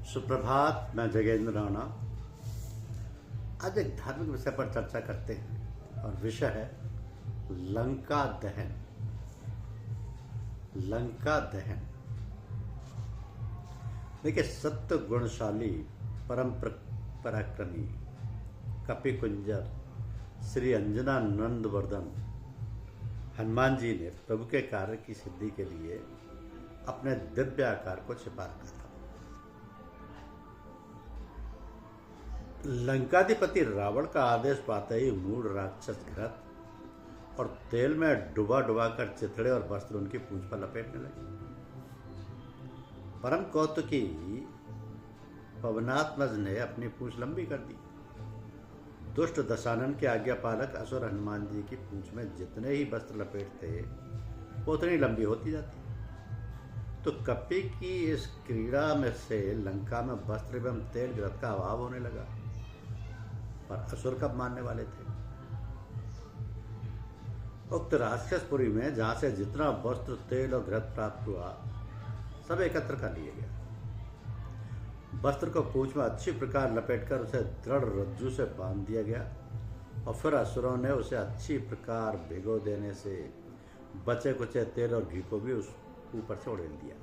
सुप्रभात। मैं जगेंद्र राणा। आज एक धार्मिक विषय पर चर्चा करते हैं और विषय है लंका दहन। लंका दहन देखिए, सत्य गुणशाली परम पराक्रमी कपि कुंजर श्री अंजनानंद वर्धन हनुमान जी ने प्रभु के कार्य की सिद्धि के लिए अपने दिव्य आकार को छिपा रखा था। लंकाधिपति रावण का आदेश पाते ही मूढ़ राक्षस घृत और तेल में डुबा डुबा कर चिथड़े और वस्त्र उनकी पूंछ पर लपेटने लगे। परम कौतुकी पवनात्मज ने अपनी पूंछ लंबी कर दी। दुष्ट दशानन के आज्ञा पालक असुर हनुमान जी की पूंछ में जितने ही वस्त्र लपेटते वो उतनी लंबी होती जाती। तो कपि की इस क्रीड़ा में से लंका में वस्त्र एवं तेल घृत का अभाव होने लगा। पर असुर कब मानने वाले थे? उक्त राक्षसपुरी में जहां से जितना वस्त्र तेल और घृत प्राप्त हुआ सब एकत्र कर लिए गया। वस्त्र को पूंछ में अच्छी प्रकार लपेटकर उसे दृढ़ रज्जु से बांध दिया गया और फिर असुरों ने उसे अच्छी प्रकार भिगो देने से बचे कुचे तेल और घी को भी उस ऊपर से उड़ेल दिया।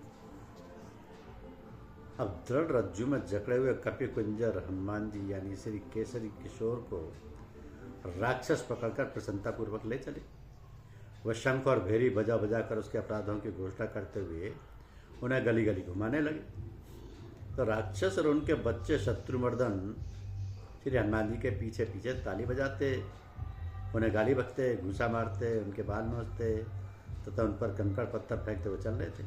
अब दृढ़ रज्जु में जकड़े हुए कपि कुंजर हनुमान जी यानी श्री केसरी किशोर को राक्षस पकड़कर प्रसन्नतापूर्वक ले चले। वह शंख और भेरी बजा बजा कर उसके अपराधों की घोषणा करते हुए उन्हें गली गली घुमाने लगे। तो राक्षस और उनके बच्चे शत्रुमर्दन श्री हनुमान जी के पीछे पीछे ताली बजाते, उन्हें गाली बकते, घूसा मारते, उनके बाल नोचते तथा उन पर कंकड़ पत्थर फेंकते हुए चल रहे थे।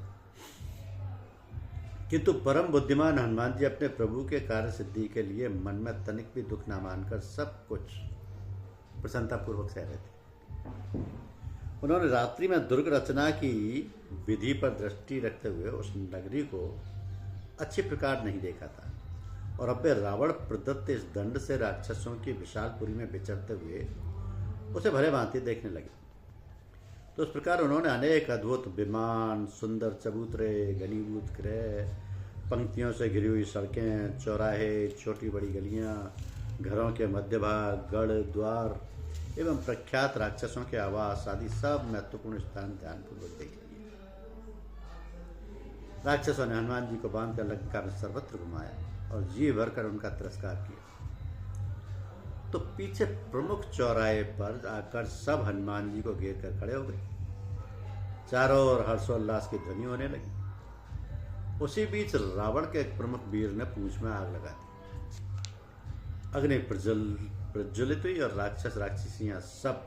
किंतु परम बुद्धिमान हनुमान जी अपने प्रभु के कार्य सिद्धि के लिए मन में तनिक भी दुख न मानकर सब कुछ प्रसन्नतापूर्वक सह रहे थे। उन्होंने रात्रि में दुर्ग रचना की विधि पर दृष्टि रखते हुए उस नगरी को अच्छी प्रकार नहीं देखा था और अब वे रावण प्रदत्त इस दंड से राक्षसों की विशालपुरी में विचरते हुए उसे भले भांति देखने लगे। तो इस प्रकार उन्होंने अनेक अद्भुत विमान, सुंदर चबूतरे, घनीभूत गृह, पंक्तियों से घिरी हुई सड़कें, चौराहे, छोटी बड़ी गलियां, घरों के मध्य भाग, गढ़ द्वार एवं प्रख्यात राक्षसों के आवास आदि सब महत्वपूर्ण स्थान ध्यानपूर्वक देख लिए। राक्षसों ने हनुमान जी को बांधकर लंका में सर्वत्र घुमाया और जी भर कर उनका तिरस्कार किया। तो पीछे प्रमुख चौराहे पर आकर सब हनुमान जी को घेर कर खड़े हो गए। चारों ओर हर्षोल्लास की ध्वनि होने लगी। उसी बीच रावण के एक प्रमुख वीर ने पूंछ में आग लगा दी। अग्नि प्रज्वलित हुई और राक्षस राक्षसियां सब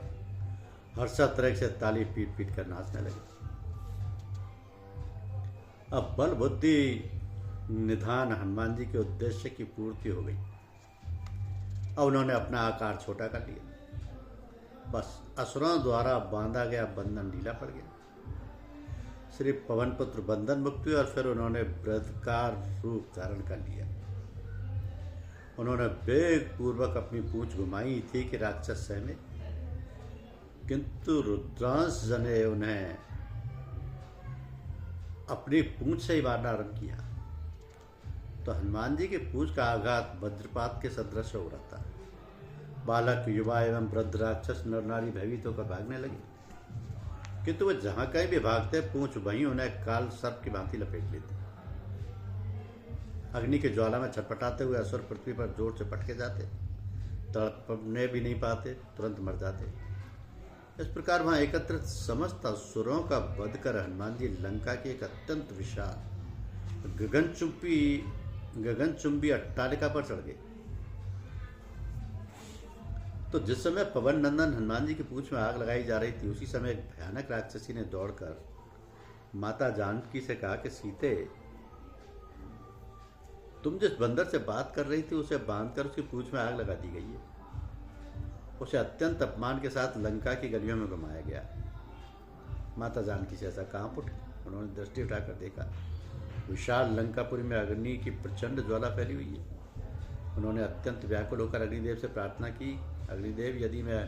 हर्षातिरेक से ताली पीट पीट कर नाचने लगे। अब बल बुद्धि निधान हनुमान जी के उद्देश्य की पूर्ति हो गई। अब उन्होंने अपना आकार छोटा कर लिया। बस असुरों द्वारा बांधा गया बंधन ढीला पड़ गया। श्री पवन पुत्र बंधन मुक्त हुए और फिर उन्होंने वृद्धकार रूप धारण कर लिया। उन्होंने वेग पूर्वक अपनी पूंछ घुमाई थी कि राक्षस सहमे, किंतु रुद्रांश जने उन्हें अपनी पूंछ से ही मारना आरंभ किया। तो हनुमान जी की पूंछ का आघात वज्रपात के सदृश हो रहा था। बालक, युवा एवं वृद्ध राक्षस नर नारी भयभीत होकर भागने लगे, किंतु वे जहां कहीं भी भागते पूंछ वहीं उन्हें काल सर्प की भांति लपेट लेते। अग्नि की ज्वाला में छटपटाते हुए असुर पृथ्वी पर जोर से पटके जाते, तड़पने भी नहीं पाते, तुरंत मर जाते। इस प्रकार वहां एकत्रित समस्त असुरों का वध कर हनुमान जी लंका की एक अत्यंत विशाल गगनचुंबी अट्टालिका पर चढ़ गए। तो जिस समय पवन नंदन हनुमान जी की पूंछ में आग लगाई जा रही थी, उसी समय एक भयानक राक्षसी ने दौड़कर माता जानकी से कहा कि सीते, तुम जिस बंदर से बात कर रही थी उसे बांधकर उसकी पूंछ में आग लगा दी गई है। उसे अत्यंत अपमान के साथ लंका की गलियों में घुमाया गया। माता जानकी से ऐसा कहाँ उठी। उन्होंने दृष्टि उठाकर देखा, विशाल लंकापुरी में अग्नि की प्रचंड ज्वाला फैली हुई है। उन्होंने अत्यंत व्याकुल होकर अग्निदेव से प्रार्थना की, अग्निदेव, यदि मैं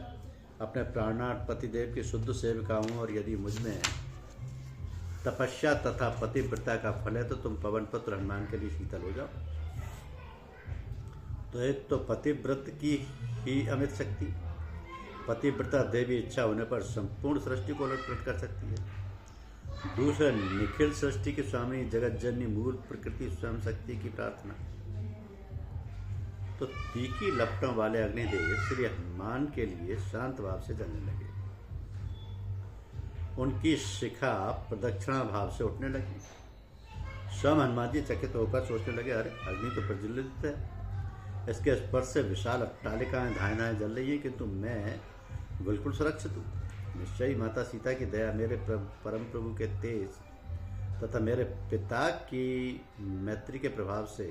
अपने प्राणनाथ पतिदेव की शुद्ध सेविका हूँ और यदि मुझ में तपस्या तथा पतिव्रता का फल है तो तुम पवन पुत्र हनुमान के लिए शीतल हो जाओ। तो एक तो पतिव्रत की ही अमित शक्ति, पतिव्रता देवी इच्छा होने पर संपूर्ण सृष्टि को उलट कर सकती है। दूसरा, निखिल सृष्टि की स्वामी जगत जननी मूल प्रकृति स्वयं शक्ति की प्रार्थना। तो तीखी लपटों वाले अग्निदेव श्री हनुमान के लिए शांत भाव से जलने लगे। उनकी शिखा प्रदक्षिणा भाव से उठने लगी। स्वयं हनुमान जी चकित होकर सोचने लगे, अरे अग्नि तो प्रज्वलित है, इसके स्पर्श से विशाल अट्टालिकाएं धाएं धाएं जल रही है, किंतु मैं बिल्कुल सुरक्षित हूँ। निश्चय ही माता सीता की दया, मेरे परम प्रभु के तेज तथा मेरे पिता की मैत्री के प्रभाव से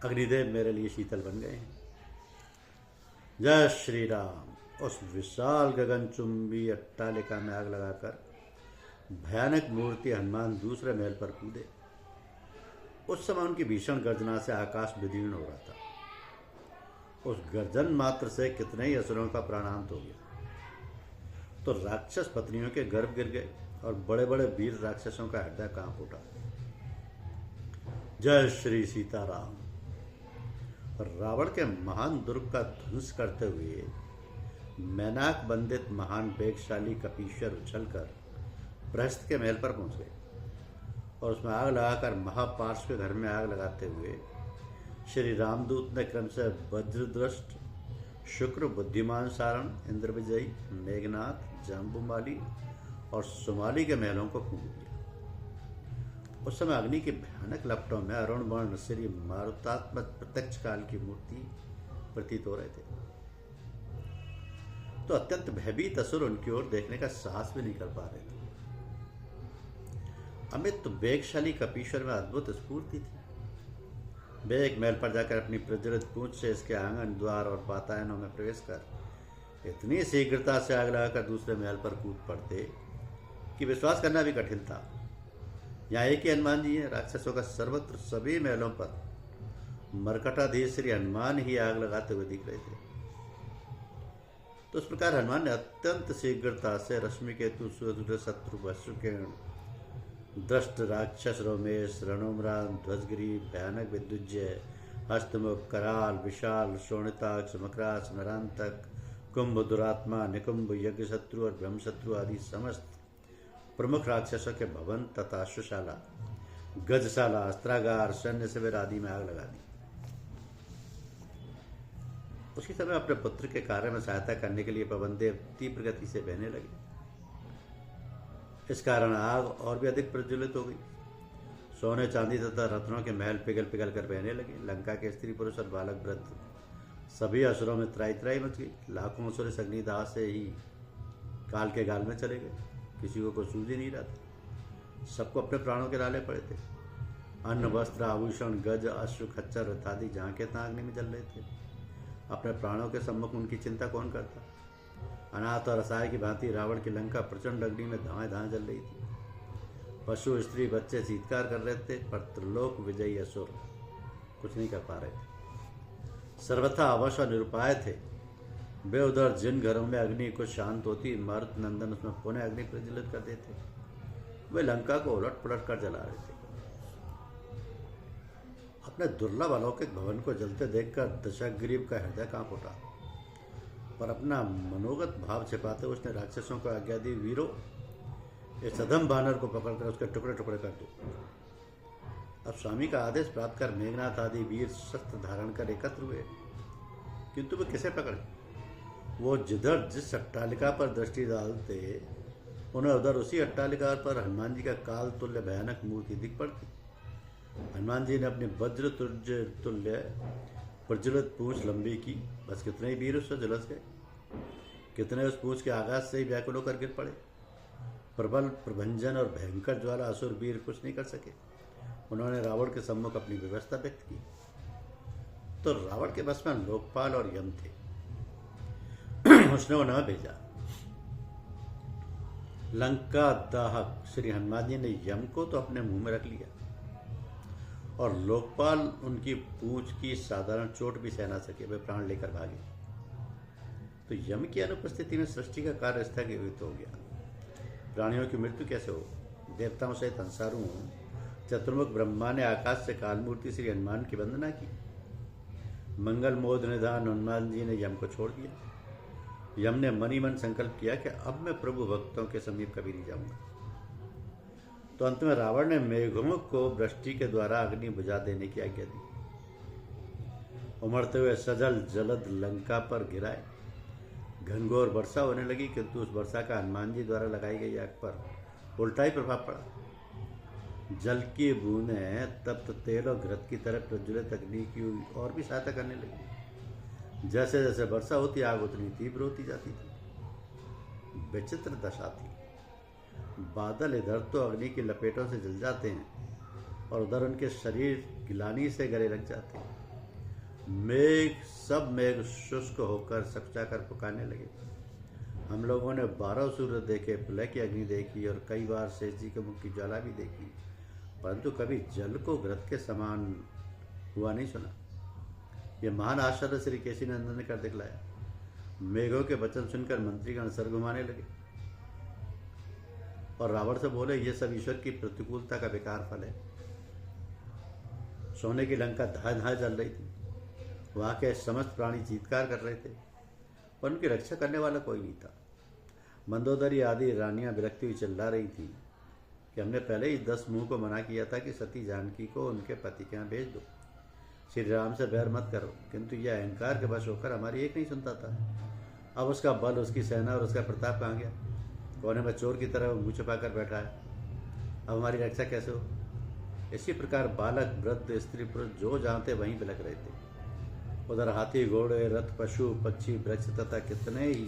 अग्निदेव मेरे लिए शीतल बन गए हैं। जय श्री राम। उस विशाल गगनचुंबी अट्टालिका में आग लगाकर भयानक मूर्ति हनुमान दूसरे महल पर कूदे। उस समय उनकी भीषण गर्जना से आकाश विदीर्ण हो रहा था। उस गर्जन मात्र से कितने ही असुरों का प्राणांत हो गया। तो राक्षस पत्नियों के गर्भ गिर गए और बड़े बड़े वीर राक्षसों का हृदय कांप उठा। जय श्री सीताराम। रावण के महान दुर्ग का ध्वंस करते हुए मैनाक बंदित महान वेगशाली कपीश्वर उछलकर प्रहस्त के महल पर पहुंच गए और उसमें आग लगाकर महापार्श्व के घर में आग लगाते हुए श्री रामदूत ने क्रम से वज्रदृष्ट, शुक्र, बुद्धिमान सारण, इंद्रविजयी, मेघनाथ, जाम्बुमाली और सुमाली के महलों को फूंक दिया। उस समय अग्नि की भयानक लपटों में अरुण वर्ण श्री मारुतात्मक प्रत्यक्ष काल की मूर्ति प्रतीत हो रहे थे। तो अत्यंत भयभीत असुर उनकी ओर देखने का साहस भी नहीं कर पा रहे थे। अमित वेगशाली कपीश्वर में अद्भुत स्फूर्ति थी। वे एक महल पर जाकर अपनी प्रज्वलित पूंछ से इसके आंगन, द्वार और वातायनों में प्रवेश कर इतनी शीघ्रता से आग लगाकर दूसरे महल पर कूद पड़ते कि विश्वास करना भी कठिन था। यहाँ एक ही हनुमान जी हैं। राक्षसों का सर्वत्र सभी महलों पर मरकटाधीश श्री हनुमान ही आग लगाते हुए दिख रहे थे। तो इस प्रकार हनुमान ने अत्यंत शीघ्रता से रश्मि केतु, सुदृढ़ शत्रु, वसुकेण, दृष्ट राक्षस, रोमेश, रणोमरान, ध्वजगिरी, भयानक विद्युज्य, हस्तमुख, कराल, विशाल, शोणिताक्ष, मकरास, नरांतक, कुंभ, दुरात्मा, निकुंभ, यज्ञशत्रु और ब्रह्मशत्रु आदि समस्त प्रमुख राक्षसों के भवन तथा अश्वशाला, गजशाला, अस्त्रागार, सैन्य शिविर आदि में आग लगा दी। उसी समय अपने पुत्र के कार्य में सहायता करने के लिए पवनदेव तीव्र गति से बहने लगे। इस कारण आग और भी अधिक प्रज्वलित हो गई। सोने, चांदी तथा रत्नों के महल पिघल पिघल कर बहने लगे। लंका के स्त्री पुरुष और बालक वृद्ध सभी असुरों में त्राई त्राई मच गई। लाखों असुर इस अग्निदाह से ही काल के गाल में चले गए। किसी को कुछ सूझ ही नहीं रहा था। सबको अपने प्राणों के डाले पड़े थे। अन्न, वस्त्र, आभूषण, गज, अश्व, खच्चर इत्यादि जहाँ के तहाँ अग्नि में जल रहे थे। अपने प्राणों के सम्मुख उनकी चिंता कौन करता। अनाथ और असहाय की भांति रावण की लंका प्रचंड अग्नि में धाएं धाएं जल रही थी। पशु, स्त्री, बच्चे चीत्कार कर रहे थे, पर त्रिलोक विजयी असुर कुछ नहीं कर पा रहे थे। सर्वथा अवश्य और निरुपाय थे। वे उधर जिन घरों में अग्नि कुछ शांत होती, मारुत नंदन उसमें पुनः अग्नि प्रज्वलित कर देते। वे लंका को उलट पलट कर जला रहे थे। अपने दुर्लभ अलौकिक भवन को जलते देखकर दशग्रीव का हृदय कांप उठा, पर अपना मनोगत भाव छिपाते उसने राक्षसों को आज्ञा दी, वीरों, इस अधम बानर को पकड़कर उसके टुकड़े टुकड़े कर दो। अब स्वामी का आदेश प्राप्त कर मेघनाथ आदि वीर शस्त्र धारण कर एकत्र हुए, किंतु वे किसे पकड़े। वो जिधर जिस अट्टालिका पर दृष्टि डालते उन्हें उधर उसी अट्टालिका पर हनुमान जी का काल तुल्य भयानक मूर्ति दिख पड़ती। हनुमान जी ने अपनी वज्र तुल्य प्रज्वलित पूंछ लंबी की, बस कितने ही वीर उससे झुलस गए। कितने उस पूंछ के आघात से ही व्याकुल होकर गिर पड़े। प्रबल, प्रभंजन और भयंकर ज्वाला असुर वीर कुछ नहीं कर सके। उन्होंने रावण के सम्मुख अपनी व्यवस्था व्यक्त की। तो रावण के बस में लोकपाल और यम थे। उसने उन्हें भेजा। लंका दाहक श्री हनुमान जी ने यम को तो अपने मुंह में रख लिया और लोकपाल उनकी पूंछ की साधारण चोट भी सह ना सके, वे प्राण लेकर भागे। तो यम की अनुपस्थिति में सृष्टि का कार्य स्थगित हो गया। प्राणियों की मृत्यु कैसे हो। देवताओं सहित हंसारों चतुर्मुख ब्रह्मा ने आकाश से कालमूर्ति श्री हनुमान की वंदना की। मंगल मोद निधान हनुमान जी ने यम को छोड़ दिया। यम ने मन ही मन संकल्प किया कि अब मैं प्रभु भक्तों के समीप कभी नहीं जाऊंगा। तो अंत में रावण ने मेघों को वृष्टि के द्वारा अग्नि बुझा देने की आज्ञा दी। उमड़ते हुए सजल जलद लंका पर गिराए। घनघोर वर्षा होने लगी, किंतु उस वर्षा का हनुमान जी द्वारा लगाई गई आग पर उल्टा ही प्रभाव पड़ा। जल की बूंदें तप्त तेल और घृत की तरह प्रज्वलित अग्नि की और भी सहायता करने लगी। जैसे जैसे वर्षा होती आग उतनी तीव्र होती जाती थी। विचित्र दशा थी। बादल इधर तो अग्नि की लपेटों से जल जाते हैं और उधर उनके शरीर गिलानी से गले लग जाते हैं। सब मेघ शुष्क होकर सकचाकर पुकारने लगे। हम लोगों ने 12 सूर्य देखे, प्रलय की अग्नि देखी और कई बार शेष जी के मुख की ज्वाला भी देखी, परंतु कभी जल को घृत के समान हुआ नहीं सुना। यह महान आश्चर्य श्री केसी नंदन ने कर दिखलाया। मेघों के वचन सुनकर मंत्रीगण सर घुमाने लगे और रावण से बोले, यह सब ईश्वर की प्रतिकूलता का बेकार फल है। सोने की लंका धाए धाए जल रही थी। वहां के समस्त प्राणी चीत्कार कर रहे थे, पर उनकी रक्षा करने वाला कोई नहीं था। मंदोदरी आदि रानियां विरक्ति हुई चिल्ला रही थी कि हमने पहले ही 10 मुंह को मना किया था कि सती जानकी को उनके पति के यहाँ भेज दो, श्री राम से बैर मत करो, किंतु यह अहंकार के वश होकर हमारी एक नहीं सुनता था। अब उसका बल, उसकी सेना और उसका प्रताप कहाँ गया? कोने में चोर की तरह मुँह छुपा कर बैठा है। अब हमारी रक्षा कैसे हो? इसी प्रकार बालक, वृद्ध, स्त्री, पुरुष जो जहाँ थे वहीं बिलक रहे थे। उधर हाथी, घोड़े, रथ, पशु, पक्षी, वृक्ष तथा कितने ही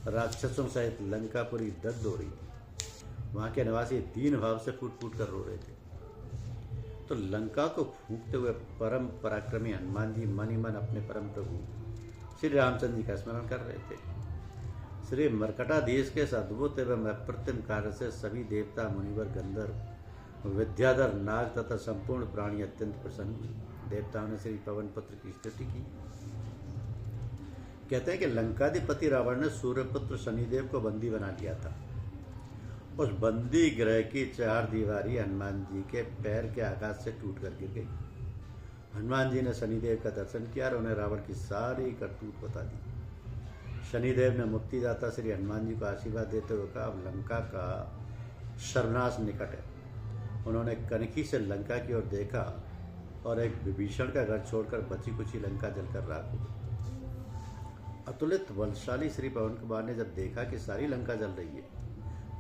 राक्षसों सहित लंकापुरी दग्ध हो रही थी। वहां के निवासी दीन भाव से फूट फूट कर रो रहे थे। तो लंका को फूंकते हुए परम पराक्रमी हनुमान जी मन ही मन अपने परम प्रभु श्री रामचंद्र जी का स्मरण कर रहे थे। श्री मरकटाधीश के इस अद्भुत एवं अप्रतिम कार्य से सभी देवता, मुनिवर, गंधर्व, विद्याधर, नाग तथा संपूर्ण प्राणी अत्यंत प्रसन्न हुए। देवताओं ने श्री पवन पुत्र की स्तुति की। कहते हैं कि लंकाधिपति रावण ने सूर्यपुत्र शनिदेव को बंदी बना लिया था। उस बंदी ग्रह की 4 दीवारी हनुमान जी के पैर के आघात से टूट कर गिर गई। हनुमान जी ने शनिदेव का दर्शन किया और उन्हें रावण की सारी करतूत बता दी। शनिदेव ने मुक्तिदाता श्री हनुमान जी को आशीर्वाद देते हुए कहा, अब लंका का सर्वनाश निकट है। उन्होंने कनखी से लंका की ओर देखा और एक विभीषण का घर छोड़कर बची कुची लंका जलकर राख हो गई। अतुलित बलशाली श्री पवन कुमार ने जब देखा कि सारी लंका जल रही है,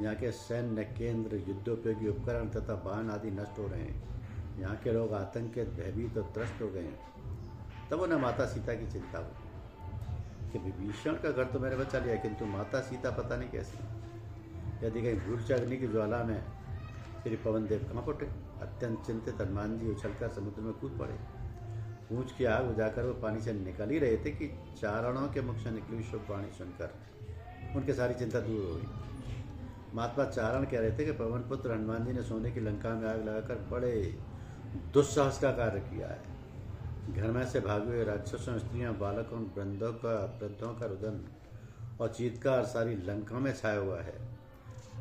यहाँ के सैन्य केंद्र, युद्धोपयोगी उपकरण तथा वाहन आदि नष्ट हो रहे हैं, यहाँ के लोग आतंकित, भयभीत और त्रस्त हो गए हैं, तब उन्हें माता सीता की चिंता हुई कि विभीषण का घर तो मैंने बचा लिया, किंतु माता सीता पता नहीं कैसी। यदि कहीं भूल से अग्नि की ज्वाला में श्री पवन देव कहाँ फटे। अत्यंत चिंतित हनुमान जी उछलकर समुद्र में कूद पड़े। पूंछ की आग बुझाकर वो पानी से निकल ही रहे थे कि चारणों के मुख से निकली शुभ वाणी सुनकर उनकी सारी चिंता दूर हो गई। महात्मा चारण कह रहे थे कि पवन पुत्र हनुमान जी ने सोने की लंका में आग लगाकर बड़े दुस्साहस का कार्य किया है। घर में से भागे हुए राक्षसों, स्त्रियों, बालकों, वृद्धों का रुदन और चीत्कार सारी लंका में छाया हुआ है।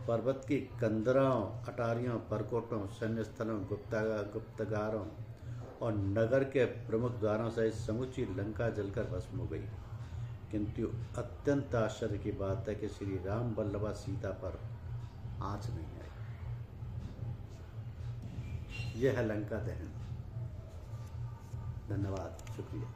पर्वत की कंदरों, अटारियों, परकोटों, सैन्य स्थलों, गुप्तगारों और नगर के प्रमुख द्वारों सहित समूची लंका जलकर भस्म हो गई। किंतु अत्यंत आश्चर्य की बात है कि श्री राम वल्लभा सीता पर आंच नहीं आई। यह है लंका दहन। धन्यवाद, शुक्रिया।